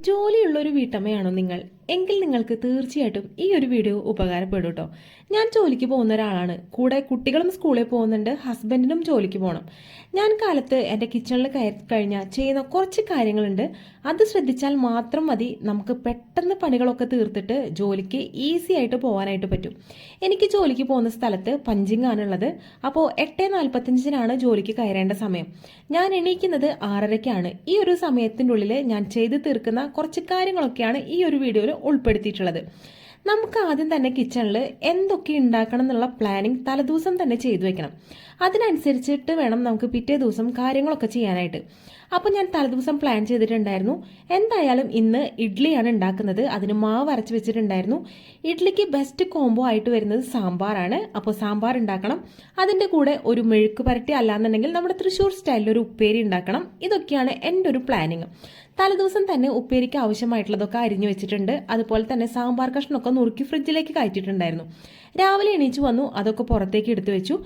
ജോലിയുള്ളൊരു വീട്ടമ്മയാണോ നിങ്ങൾ? എങ്കിൽ നിങ്ങൾക്ക് തീർച്ചയായിട്ടും ഈ ഒരു വീഡിയോ ഉപകാരപ്പെടും കേട്ടോ. ഞാൻ ജോലിക്ക് പോകുന്ന ഒരാളാണ്. കൂടെ കുട്ടികളും സ്കൂളിൽ പോകുന്നുണ്ട്, ഹസ്ബൻഡിനും ജോലിക്ക് പോകണം. ഞാൻ കാലത്ത് എൻ്റെ കിച്ചണിൽ കയറി കഴിഞ്ഞാൽ ചെയ്യുന്ന കുറച്ച് കാര്യങ്ങളുണ്ട്. അത് ശ്രദ്ധിച്ചാൽ മാത്രം മതി നമുക്ക് പെട്ടെന്ന് പണികളൊക്കെ തീർത്തിട്ട് ജോലിക്ക് ഈസി ആയിട്ട് പോകാനായിട്ട് പറ്റും. എനിക്ക് ജോലിക്ക് പോകുന്ന സ്ഥലത്ത് പഞ്ചിങ് ആണുള്ളത്. അപ്പോൾ 8:45 ജോലിക്ക് കയറേണ്ട സമയം. ഞാൻ എണീക്കുന്നത് 6:30. ഈ ഒരു സമയത്തിൻ്റെ ഉള്ളിൽ ഞാൻ ചെയ്ത് തീർക്കുന്ന കുറച്ച് കാര്യങ്ങളൊക്കെയാണ് ഈ ഒരു വീഡിയോയിൽ ഉൾപ്പെടുത്തിയിട്ടുള്ളത്. നമുക്ക് ആദ്യം തന്നെ കിച്ചണിൽ എന്തൊക്കെ ഉണ്ടാക്കണം എന്നുള്ള പ്ലാനിങ് തലേദിവസം തന്നെ ചെയ്തു വെക്കണം. അതിനനുസരിച്ചിട്ട് വേണം നമുക്ക് പിറ്റേ ദിവസം കാര്യങ്ങളൊക്കെ ചെയ്യാനായിട്ട്. അപ്പോൾ ഞാൻ തലേദിവസം പ്ലാൻ ചെയ്തിട്ടുണ്ടായിരുന്നു. എന്തായാലും ഇന്ന് ഇഡ്ഡലിയാണ് ഉണ്ടാക്കുന്നത്. അതിന് മാവ് അരച്ച് വെച്ചിട്ടുണ്ടായിരുന്നു. ഇഡ്ഡലിക്ക് ബെസ്റ്റ് കോംബോ ആയിട്ട് വരുന്നത് സാമ്പാറാണ്. അപ്പോൾ സാമ്പാർ ഉണ്ടാക്കണം. അതിൻ്റെ കൂടെ ഒരു മെഴുക്ക് പുരട്ടി, അല്ലാന്നുണ്ടെങ്കിൽ നമ്മുടെ തൃശ്ശൂർ സ്റ്റൈലിൽ ഒരു ഉപ്പേരി ഉണ്ടാക്കണം. ഇതൊക്കെയാണ് എൻ്റെ ഒരു പ്ലാനിങ്. തലേദിവസം തന്നെ ഉപ്പേരിക്ക് ആവശ്യമായിട്ടുള്ളതൊക്കെ അരിഞ്ഞു വെച്ചിട്ടുണ്ട്. അതുപോലെ തന്നെ സാമ്പാർ കഷ്ണമൊക്കെ നുറുക്കി ഫ്രിഡ്ജിലേക്ക് കയറ്റിയിട്ടുണ്ടായിരുന്നു. രാവിലെ എണീച്ച് വന്നു, അതൊക്കെ പുറത്തേക്ക് എടുത്തു വെച്ചു.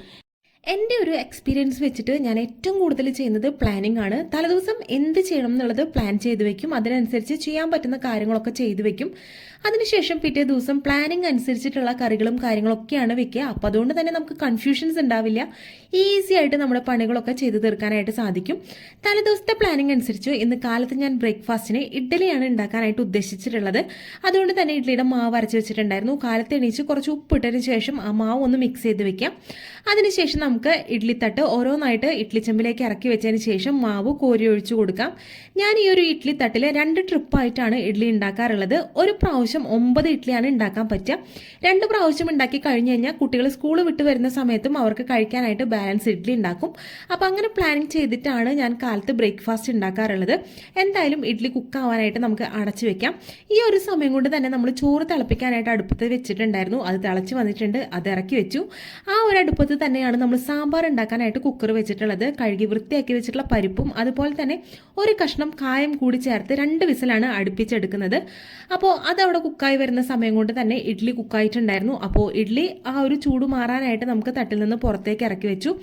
എൻ്റെ ഒരു എക്സ്പീരിയൻസ് വെച്ചിട്ട് ഞാൻ ഏറ്റവും കൂടുതൽ ചെയ്യുന്നത് പ്ലാനിങ് ആണ്. തലേദിവസം എന്ത് ചെയ്യണം എന്നുള്ളത് പ്ലാൻ ചെയ്ത് വെക്കും. അതിനനുസരിച്ച് ചെയ്യാൻ പറ്റുന്ന കാര്യങ്ങളൊക്കെ ചെയ്തു വെക്കും. അതിനുശേഷം പിറ്റേ ദിവസം പ്ലാനിങ് അനുസരിച്ചിട്ടുള്ള കറികളും കാര്യങ്ങളൊക്കെയാണ് വെക്കുക. അപ്പോൾ അതുകൊണ്ട് തന്നെ നമുക്ക് കൺഫ്യൂഷൻസ് ഉണ്ടാവില്ല. ഈസി ആയിട്ട് നമ്മുടെ പണികളൊക്കെ ചെയ്തു തീർക്കാനായിട്ട് സാധിക്കും. തലേദിവസത്തെ പ്ലാനിങ് അനുസരിച്ച് ഇന്ന് കാലത്ത് ഞാൻ ബ്രേക്ക്ഫാസ്റ്റിന് ഇഡ്ഡലിയാണ് ഉണ്ടാക്കാനായിട്ട് ഉദ്ദേശിച്ചിട്ടുള്ളത്. അതുകൊണ്ട് തന്നെ ഇഡ്ഡലിയുടെ മാവ് അരച്ച് വെച്ചിട്ടുണ്ടായിരുന്നു. കാലത്ത് എണീച്ച് കുറച്ച് ഉപ്പിട്ടതിന് ശേഷം ആ മാവ് ഒന്ന് മിക്സ് ചെയ്ത് വെക്കാം. അതിനുശേഷം നമുക്ക് ഇഡ്ഡലി തട്ട് ഓരോന്നായിട്ട് ഇഡ്ഡലി ചെമ്പിലേക്ക് ഇറക്കി വെച്ചതിന് ശേഷം മാവ് കോരി ഒഴിച്ചു കൊടുക്കാം. ഞാൻ ഈ ഒരു ഇഡ്ഡലി തട്ടിൽ 2 ട്രിപ്പായിട്ടാണ് ഇഡ്ഡലി ഉണ്ടാക്കാറുള്ളത്. ഒരു പ്രാവശ്യം 9 ഇഡ്ഡലിയാണ് ഉണ്ടാക്കാൻ പറ്റുക. 2 പ്രാവശ്യം ഉണ്ടാക്കി കഴിഞ്ഞ് കഴിഞ്ഞാൽ കുട്ടികൾ സ്കൂൾ വിട്ട് വരുന്ന സമയത്തും അവർക്ക് കഴിക്കാനായിട്ട് ബാലൻസ് ഇഡ്ഡലി ഉണ്ടാക്കും. അപ്പോൾ അങ്ങനെ പ്ലാനിങ് ചെയ്തിട്ടാണ് ഞാൻ കാലത്ത് ബ്രേക്ക്ഫാസ്റ്റ് ഉണ്ടാക്കാറുള്ളത്. എന്തായാലും ഇഡ്ഡലി കുക്കാവാനായിട്ട് നമുക്ക് അടച്ചു വെക്കാം. ഈ ഒരു സമയം കൊണ്ട് തന്നെ നമ്മൾ ചോറ് തിളപ്പിക്കാനായിട്ട് അടുപ്പത്ത് വെച്ചിട്ടുണ്ടായിരുന്നു. അത് തിളച്ച് വന്നിട്ടുണ്ട്, അത് ഇറക്കി വെച്ചു. ആ ഒരു അടുപ്പത്ത് തന്നെയാണ് നമ്മൾ സാമ്പാർ ഉണ്ടാക്കാനായിട്ട് കുക്കർ വെച്ചിട്ടുള്ളത്. കഴുകി വൃത്തിയാക്കി വെച്ചിട്ടുള്ള പരിപ്പും അതുപോലെ തന്നെ ഒരു കഷ്ണം കായം കൂടി ചേർത്ത് 2 വിസിലാണ് അടുപ്പിച്ചെടുക്കുന്നത്. അപ്പോൾ അതവിടെ കുക്കായി വരുന്ന സമയം കൊണ്ട് തന്നെ ഇഡ്ഡലി കുക്കായിട്ടുണ്ടായിരുന്നു. അപ്പോൾ ഇഡ്ഡലി ആ ഒരു ചൂട് മാറാനായിട്ട് നമുക്ക് തട്ടിൽ നിന്ന് പുറത്തേക്ക് ഇറക്കി വെച്ചു.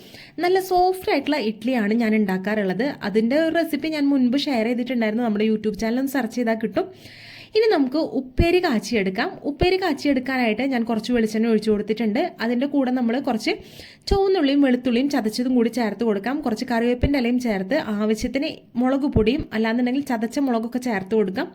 നല്ല സോഫ്റ്റ് ആയിട്ടുള്ള ഇഡ്ഡലിയാണ് ഞാൻ ഉണ്ടാക്കാറുള്ളത്. അതിൻ്റെ ഒരു റെസിപ്പി ഞാൻ മുൻപ് ഷെയർ ചെയ്തിട്ടുണ്ടായിരുന്നു. നമ്മുടെ യൂട്യൂബ് ചാനൽ സെർച്ച് ചെയ്താൽ കിട്ടും. ഇനി നമുക്ക് ഉപ്പേരി കാച്ചിയെടുക്കാം. ഉപ്പേരി കാച്ചിയെടുക്കാനായിട്ട് ഞാൻ കുറച്ച് വെളിച്ചെണ്ണ ഒഴിച്ചു കൊടുത്തിട്ടുണ്ട്. അതിൻ്റെ കൂടെ നമ്മൾ കുറച്ച് ചുവന്നുള്ളിയും വെളുത്തുള്ളിയും ചതച്ചതും കൂടി ചേർത്ത് കൊടുക്കാം. കുറച്ച് കറിവേപ്പിൻ്റെ ഇലയും ചേർത്ത് ആവശ്യത്തിന് മുളക് പൊടിയും അല്ലാന്നുണ്ടെങ്കിൽ ചതച്ച മുളകൊക്കെ ചേർത്ത് കൊടുക്കാം.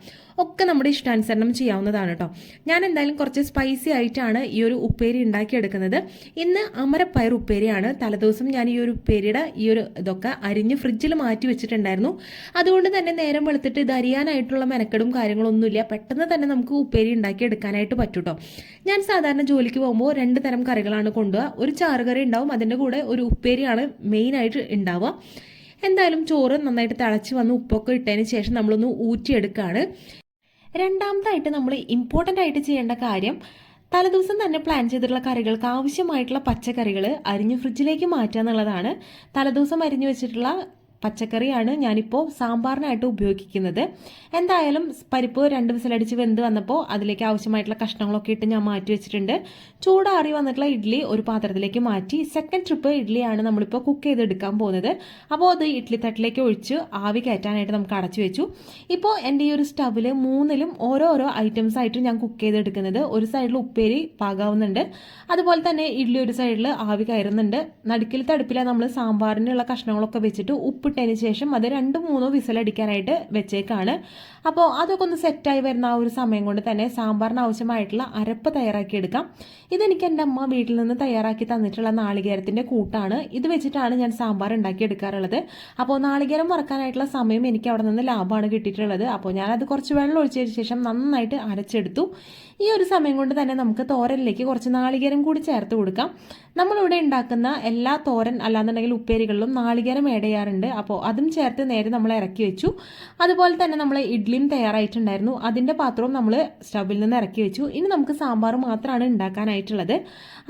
ഒക്കെ നമ്മുടെ ഇഷ്ടാനുസരണം ചെയ്യാവുന്നതാണ് കേട്ടോ. ഞാൻ എന്തായാലും കുറച്ച് സ്പൈസി ആയിട്ടാണ് ഈ ഒരു ഉപ്പേരി ഉണ്ടാക്കിയെടുക്കുന്നത്. ഇന്ന് അമരപ്പയർ ഉപ്പേരിയാണ്. തലേദിവസം ഞാൻ ഈ ഒരു ഉപ്പേരിയുടെ ഈ ഒരു ഇതൊക്കെ അരിഞ്ഞ് ഫ്രിഡ്ജിൽ മാറ്റി വെച്ചിട്ടുണ്ടായിരുന്നു. അതുകൊണ്ട് തന്നെ നേരം വെളുത്തിട്ട് ഇത് അരിയാനായിട്ടുള്ള മെനക്കെടും കാര്യങ്ങളൊന്നുമില്ല. പെട്ടെന്ന് തന്നെ നമുക്ക് ഉപ്പേരി ഉണ്ടാക്കി എടുക്കാനായിട്ട് പറ്റും കേട്ടോ. ഞാൻ സാധാരണ ജോലിക്ക് പോകുമ്പോൾ 2 തരം കറികളാണ് കൊണ്ടുപോകുക. ഒരു ചാറുകറി ഉണ്ടാവും, അതിൻ്റെ കൂടെ ഒരു ഉപ്പേരിയാണ് മെയിനായിട്ട് ഉണ്ടാവുക. എന്തായാലും ചോറ് നന്നായിട്ട് തിളച്ച് വന്ന് ഉപ്പൊക്കെ ഇട്ടതിന് ശേഷം നമ്മളൊന്ന് ഊറ്റിയെടുക്കുകയാണ്. രണ്ടാമതായിട്ട് നമ്മൾ ഇമ്പോർട്ടൻ്റ് ആയിട്ട് ചെയ്യേണ്ട കാര്യം, തലേദിവസം തന്നെ പ്ലാൻ ചെയ്തിട്ടുള്ള കറികൾക്ക് ആവശ്യമായിട്ടുള്ള പച്ചക്കറികൾ അരിഞ്ഞ് ഫ്രിഡ്ജിലേക്ക് മാറ്റുക എന്നുള്ളതാണ്. തലേദിവസം അരിഞ്ഞു വെച്ചിട്ടുള്ള പച്ചക്കറിയാണ് ഞാനിപ്പോൾ സാമ്പാറിനായിട്ട് ഉപയോഗിക്കുന്നത്. എന്തായാലും പരിപ്പ് 2 വിസിലടിച്ച് വെന്ത് വന്നപ്പോൾ അതിലേക്ക് ആവശ്യമായിട്ടുള്ള കഷ്ണങ്ങളൊക്കെ ഇട്ട് ഞാൻ മാറ്റി വെച്ചിട്ടുണ്ട്. ചൂടാറി വന്നിട്ടുള്ള ഇഡ്ഡലി ഒരു പാത്രത്തിലേക്ക് മാറ്റി. സെക്കൻഡ് ട്രിപ്പ് ഇഡ്ഡലിയാണ് നമ്മളിപ്പോൾ കുക്ക് ചെയ്തെടുക്കാൻ പോകുന്നത്. അപ്പോൾ അത് ഇഡ്ഡലി തട്ടിലേക്ക് ഒഴിച്ച് ആവി കയറ്റാനായിട്ട് നമുക്ക് അടച്ചു വെച്ചു. ഇപ്പോൾ എൻ്റെ ഈ ഒരു സ്റ്റവിൽ 3ലും ഓരോരോ ഐറ്റംസ് ആയിട്ട് ഞാൻ കുക്ക് ചെയ്തെടുക്കുന്നത്. ഒരു സൈഡിൽ ഉപ്പേരി പാകാവുന്നുണ്ട്, അതുപോലെ തന്നെ ഇഡ്ഡലി ഒരു സൈഡിൽ ആവി കയറുന്നുണ്ട്. നടുക്കിലത്തെ അടുപ്പിലാണ് നമ്മൾ സാമ്പാറിനുള്ള കഷ്ണങ്ങളൊക്കെ വെച്ചിട്ട് ഉപ്പിട്ടതിന് ശേഷം അത് 2-3 വിസിലടിക്കാനായിട്ട് വെച്ചേക്കാണ്. അപ്പോൾ അതൊക്കെ ഒന്ന് സെറ്റായി വരുന്ന ആ ഒരു സമയം കൊണ്ട് തന്നെ സാമ്പാറിന് ആവശ്യമായിട്ടുള്ള അരപ്പ് തയ്യാറാക്കിയെടുക്കാം. ഇതെനിക്ക് എൻ്റെ അമ്മ വീട്ടിൽ നിന്ന് തയ്യാറാക്കി തന്നിട്ടുള്ള നാളികേരത്തിൻ്റെ കൂട്ടാണ്. ഇത് വെച്ചിട്ടാണ് ഞാൻ സാമ്പാർ ഉണ്ടാക്കിയെടുക്കാറുള്ളത്. അപ്പോൾ നാളികേരം വറക്കാനായിട്ടുള്ള സമയം എനിക്ക് അവിടെ നിന്ന് ലാഭമാണ് കിട്ടിയിട്ടുള്ളത്. അപ്പോൾ ഞാനത് കുറച്ച് വെള്ളം ഒഴിച്ചതിന് ശേഷം നന്നായിട്ട് അരച്ചെടുത്തു. ഈ ഒരു സമയം കൊണ്ട് തന്നെ നമുക്ക് തോരനിലേക്ക് കുറച്ച് നാളികേരം കൂടി ചേർത്ത് കൊടുക്കാം. നമ്മളിവിടെ ഉണ്ടാക്കുന്ന എല്ലാ തോരൻ അല്ലാന്നുണ്ടെങ്കിൽ ഉപ്പേരികളിലും നാളികേരം ആഡ് ചെയ്യാറുണ്ട്. അപ്പോൾ അതും ചേർത്ത് നേരെ നമ്മൾ ഇറക്കി വെച്ചു. അതുപോലെ തന്നെ നമ്മൾ ഇഡ്ഡലിയും തയ്യാറായിട്ടുണ്ടായിരുന്നു. അതിൻ്റെ പാത്രവും നമ്മൾ സ്റ്റവിൽ നിന്ന് ഇറക്കി വെച്ചു. ഇനി നമുക്ക് സാമ്പാർ മാത്രമാണ് ഉണ്ടാക്കാനായിട്ടുള്ളത്.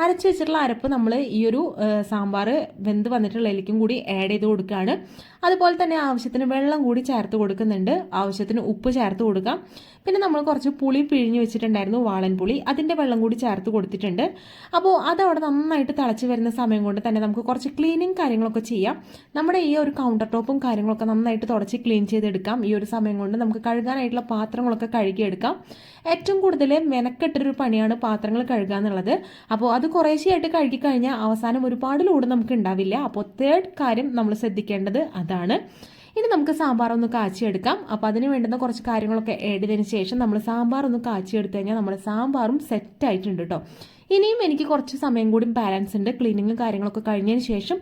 അരച്ച് വെച്ചിട്ടുള്ള അരപ്പ് നമ്മൾ ഈ ഒരു സാമ്പാർ വെന്ത് വന്നിട്ടുള്ളതിലേക്കും കൂടി ആഡ് ചെയ്ത് കൊടുക്കുകയാണ്. അതുപോലെ തന്നെ ആവശ്യത്തിന് വെള്ളം കൂടി ചേർത്ത് കൊടുക്കുന്നുണ്ട്. ആവശ്യത്തിന് ഉപ്പ് ചേർത്ത് കൊടുക്കാം. പിന്നെ നമ്മൾ കുറച്ച് പുളി പിഴിഞ്ഞ് വെച്ചിട്ടുണ്ടായിരുന്നു, വാളൻ പുളി, അതിൻ്റെ വെള്ളം കൂടി ചേർത്ത് കൊടുത്തിട്ടുണ്ട്. അപ്പോൾ അതവിടെ നന്നായിട്ട് തിളച്ച് വരുന്ന സമയം കൊണ്ട് തന്നെ നമുക്ക് കുറച്ച് ക്ലീനിങ് കാര്യങ്ങളൊക്കെ ചെയ്യാം. നമ്മുടെ ഈ ഒരു കൗണ്ടർ ടോപ്പും കാര്യങ്ങളൊക്കെ നന്നായിട്ട് തുടച്ച് ക്ലീൻ ചെയ്തെടുക്കാം. ഈ ഒരു സമയം കൊണ്ട് നമുക്ക് കഴുകാനായിട്ടുള്ള പാത്രങ്ങളൊക്കെ കഴുകിയെടുക്കാം. ഏറ്റവും കൂടുതൽ മെനക്കെട്ടൊരു പണിയാണ് പാത്രങ്ങൾ കഴുകുക എന്നുള്ളത്. അപ്പോൾ അത് കുറേശ്ശെയായിട്ട് കഴുകി കഴിഞ്ഞാൽ അവസാനം ഒരുപാട് ലോഡ് നമുക്ക് ഉണ്ടാവില്ല. അപ്പോൾ തേർഡ് കാര്യം നമ്മൾ ശ്രദ്ധിക്കേണ്ടത് അതാണ്. ഇനി നമുക്ക് സാമ്പാർ ഒന്ന് കാച്ചിയെടുക്കാം. അപ്പോൾ അതിന് വേണ്ടുന്ന കുറച്ച് കാര്യങ്ങളൊക്കെ ആഡ് ചെയ്തതിന് ശേഷം നമ്മൾ സാമ്പാർ ഒന്ന് കാച്ചിയെടുത്ത് കഴിഞ്ഞാൽ നമ്മുടെ സാമ്പാറും സെറ്റ് ആയിട്ടുണ്ട് കേട്ടോ. ഇനിയും എനിക്ക് കുറച്ച് സമയം കൂടി ബാലൻസ് ഉണ്ട്. ക്ലീനിങ്ങും കാര്യങ്ങളൊക്കെ കഴിഞ്ഞതിന് ശേഷം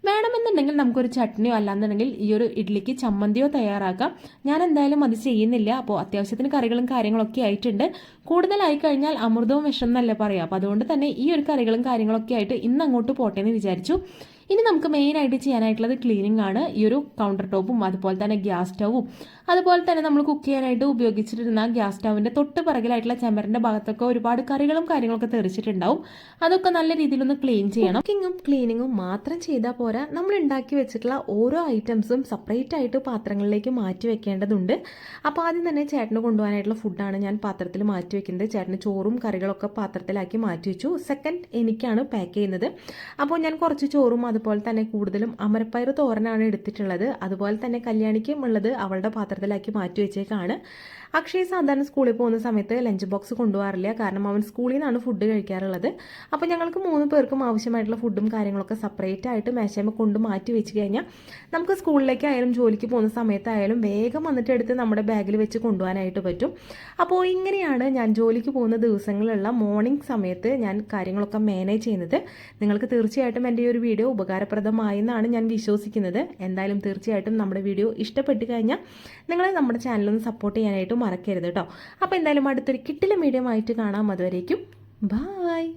വേണമെന്നുണ്ടെങ്കിൽ നമുക്കൊരു ചട്നിയോ അല്ലാന്നുണ്ടെങ്കിൽ ഈ ഒരു ഇഡ്ഡലിക്ക് ചമ്മന്തിയോ തയ്യാറാക്കാം. ഞാൻ എന്തായാലും അത് ചെയ്യുന്നില്ല. അപ്പോൾ അത്യാവശ്യത്തിന് കറികളും കാര്യങ്ങളൊക്കെ ആയിട്ടുണ്ട്. കൂടുതലായി കഴിഞ്ഞാൽ അമൃതവും വിഷം എന്നല്ലേ പറയാം. അപ്പോൾ അതുകൊണ്ട് തന്നെ ഈ ഒരു കറികളും കാര്യങ്ങളൊക്കെ ആയിട്ട് ഇന്ന് അങ്ങോട്ട് പോട്ടെ എന്ന് വിചാരിച്ചു. ഇനി നമുക്ക് മെയിനായിട്ട് ചെയ്യാനായിട്ടുള്ളത് ക്ലീനിങ് ആണ്. ഈ ഒരു കൗണ്ടർ ടോപ്പും അതുപോലെ തന്നെ ഗ്യാസ് സ്റ്റവും അതുപോലെ തന്നെ നമ്മൾ കുക്ക് ചെയ്യാനായിട്ട് ഉപയോഗിച്ചിട്ടിരുന്ന ഗ്യാസ് സ്റ്റവിൻ്റെ തൊട്ട് പിറകിലായിട്ടുള്ള ചെമ്പറിൻ്റെ ഭാഗത്തൊക്കെ ഒരുപാട് കറികളും കാര്യങ്ങളൊക്കെ തെറിച്ചിട്ടുണ്ടാവും. അതൊക്കെ നല്ല രീതിയിലൊന്ന് ക്ലീൻ ചെയ്യണം. കുക്കിങ്ങും ക്ലീനിങ്ങും മാത്രം ചെയ്താൽ പോരാ, നമ്മൾ ഉണ്ടാക്കി വെച്ചിട്ടുള്ള ഓരോ ഐറ്റംസും സെപ്പറേറ്റ് ആയിട്ട് പാത്രങ്ങളിലേക്ക് മാറ്റി വെക്കേണ്ടതുണ്ട്. അപ്പോൾ ആദ്യം തന്നെ ചേട്ടന് കൊണ്ടുപോകാനായിട്ടുള്ള ഫുഡാണ് ഞാൻ പാത്രത്തിൽ മാറ്റി വെക്കുന്നത്. ചേട്ടന് ചോറും കറികളൊക്കെ പാത്രത്തിലാക്കി മാറ്റി വെച്ചു. സെക്കൻഡ് എനിക്കാണ് പാക്ക് ചെയ്യുന്നത്. അപ്പോൾ ഞാൻ കുറച്ച് ചോറും അതുപോലെ തന്നെ കൂടുതലും അമരപ്പയർ തോരനാണ് എടുത്തിട്ടുള്ളത്. അതുപോലെ തന്നെ കല്യാണിക്കും ഉള്ളത് അവളുടെ പാത്രത്തിലാക്കി മാറ്റി വെച്ചേക്കാണ്. അക്ഷയ് സാധാരണ സ്കൂളിൽ പോകുന്ന സമയത്ത് ലഞ്ച് ബോക്സ് കൊണ്ടുപോകാറില്ല, കാരണം അവൻ സ്കൂളിൽ നിന്നാണ് ഫുഡ് കഴിക്കാറുള്ളത്. അപ്പോൾ ഞങ്ങൾക്ക് 3 പേർക്കും ആവശ്യമായിട്ടുള്ള ഫുഡും കാര്യങ്ങളൊക്കെ സെപ്പറേറ്റ് ആയിട്ട് മേശമ കൊണ്ട് മാറ്റി വെച്ച് കഴിഞ്ഞാൽ നമുക്ക് സ്കൂളിലേക്കായാലും ജോലിക്ക് പോകുന്ന സമയത്തായാലും വേഗം വന്നിട്ട് എടുത്ത് നമ്മുടെ ബാഗിൽ വെച്ച് കൊണ്ടുപോകാനായിട്ട് പറ്റും. അപ്പോൾ ഇങ്ങനെയാണ് ഞാൻ ജോലിക്ക് പോകുന്ന ദിവസങ്ങളിലുള്ള മോർണിംഗ് സമയത്ത് ഞാൻ കാര്യങ്ങളൊക്കെ മാനേജ് ചെയ്യുന്നത്. നിങ്ങൾക്ക് തീർച്ചയായിട്ടും എൻ്റെ ഈ ഒരു വീഡിയോ ഉപകാരപ്രദമായെന്നാണ് ഞാൻ വിശ്വസിക്കുന്നത്. എന്തായാലും തീർച്ചയായിട്ടും നമ്മുടെ വീഡിയോ ഇഷ്ടപ്പെട്ട് കഴിഞ്ഞാൽ നിങ്ങൾ നമ്മുടെ ചാനലൊന്ന് സപ്പോർട്ട് ചെയ്യാനായിട്ട് മറക്കരുത് കേട്ടോ. അപ്പോൾ എന്തായാലും അടുത്തൊരു കിട്ടില്ല മീഡിയം ആയിട്ട് കാണാം. അതുവരേക്കും ബായ്.